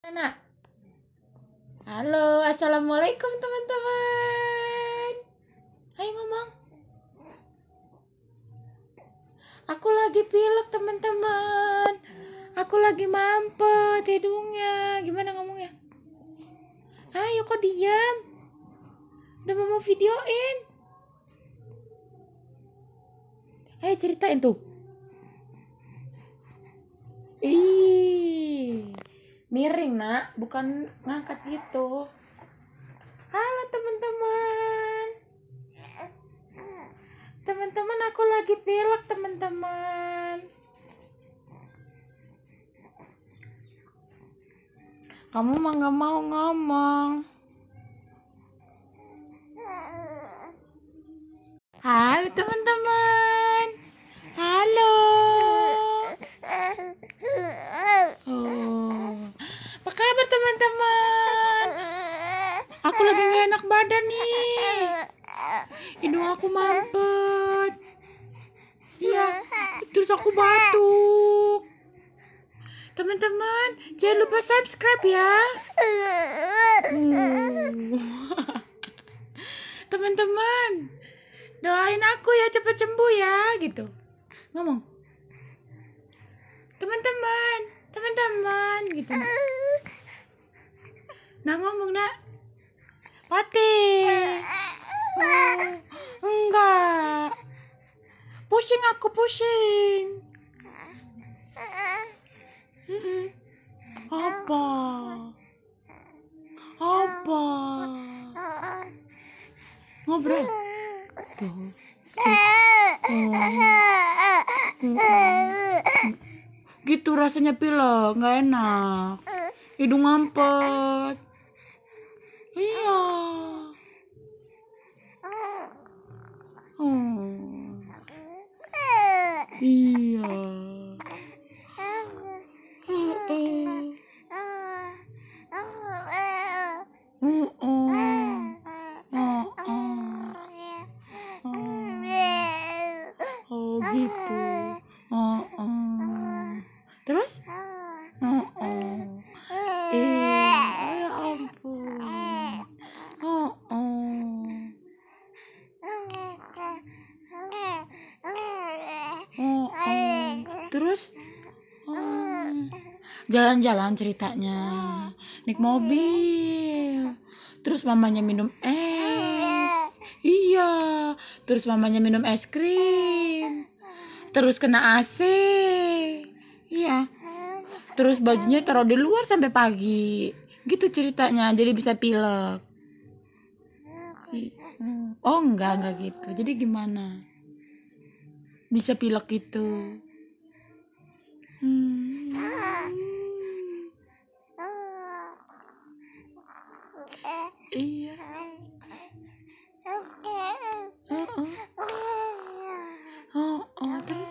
Anak. Halo, assalamualaikum teman-teman. Ayo ngomong. Aku lagi pilek teman-teman. Aku lagi mampet hidungnya. Gimana ngomongnya? Ayo kok diam. Udah mau videoin. Ayo ceritain tuh. Miring nak, bukan ngangkat gitu. Halo teman-teman. Teman-teman, aku lagi pilek teman-teman. Kamu mah nggak mau ngomong. Halo teman-teman. Halo. Apa kabar teman-teman? Aku lagi gak enak badan nih. Hidung aku mampet. Iya, terus aku batuk. Teman-teman, jangan lupa subscribe ya. Teman-teman, doain aku ya cepet sembuh ya gitu. Ngomong. Teman-teman gitu. Nah ngomong nak. Pati. Enggak. Pusing aku pusing. Apa? Ngobrol. Tuh. Gitu rasanya pilek, nggak enak. Hidung ngampet. Iya. Iya. Oh gitu. Terus? Ya ampun. Terus? Jalan-jalan ceritanya. Naik mobil. Terus mamanya minum es. Iya. Terus mamanya minum es krim. Terus kena AC. Iya. Terus bajunya taruh di luar sampai pagi. Gitu ceritanya. Jadi bisa pilek. Oh enggak gitu. Jadi gimana? Bisa pilek gitu. Iya. Terus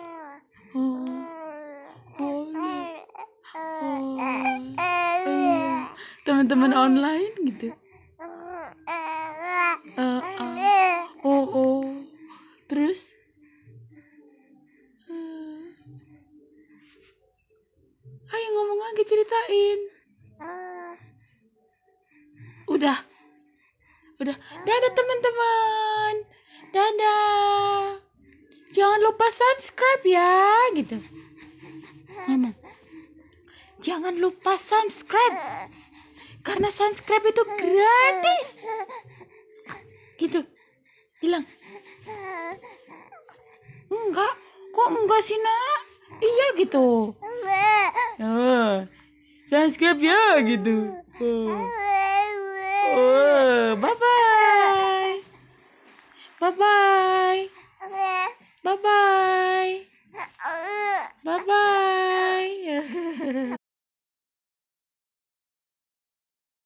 teman-teman online gitu. Terus ayo ngomong lagi, ceritain. Udah. Dadah teman-teman. Dadah. Jangan lupa subscribe ya, gitu. Ngomong. Jangan lupa subscribe. Karena subscribe itu gratis. Gitu. Bilang. Enggak. Kok enggak sih, Nak? Iya gitu. Subscribe ya gitu. Bye-bye. Bye-bye. Bye-bye. Bye-bye.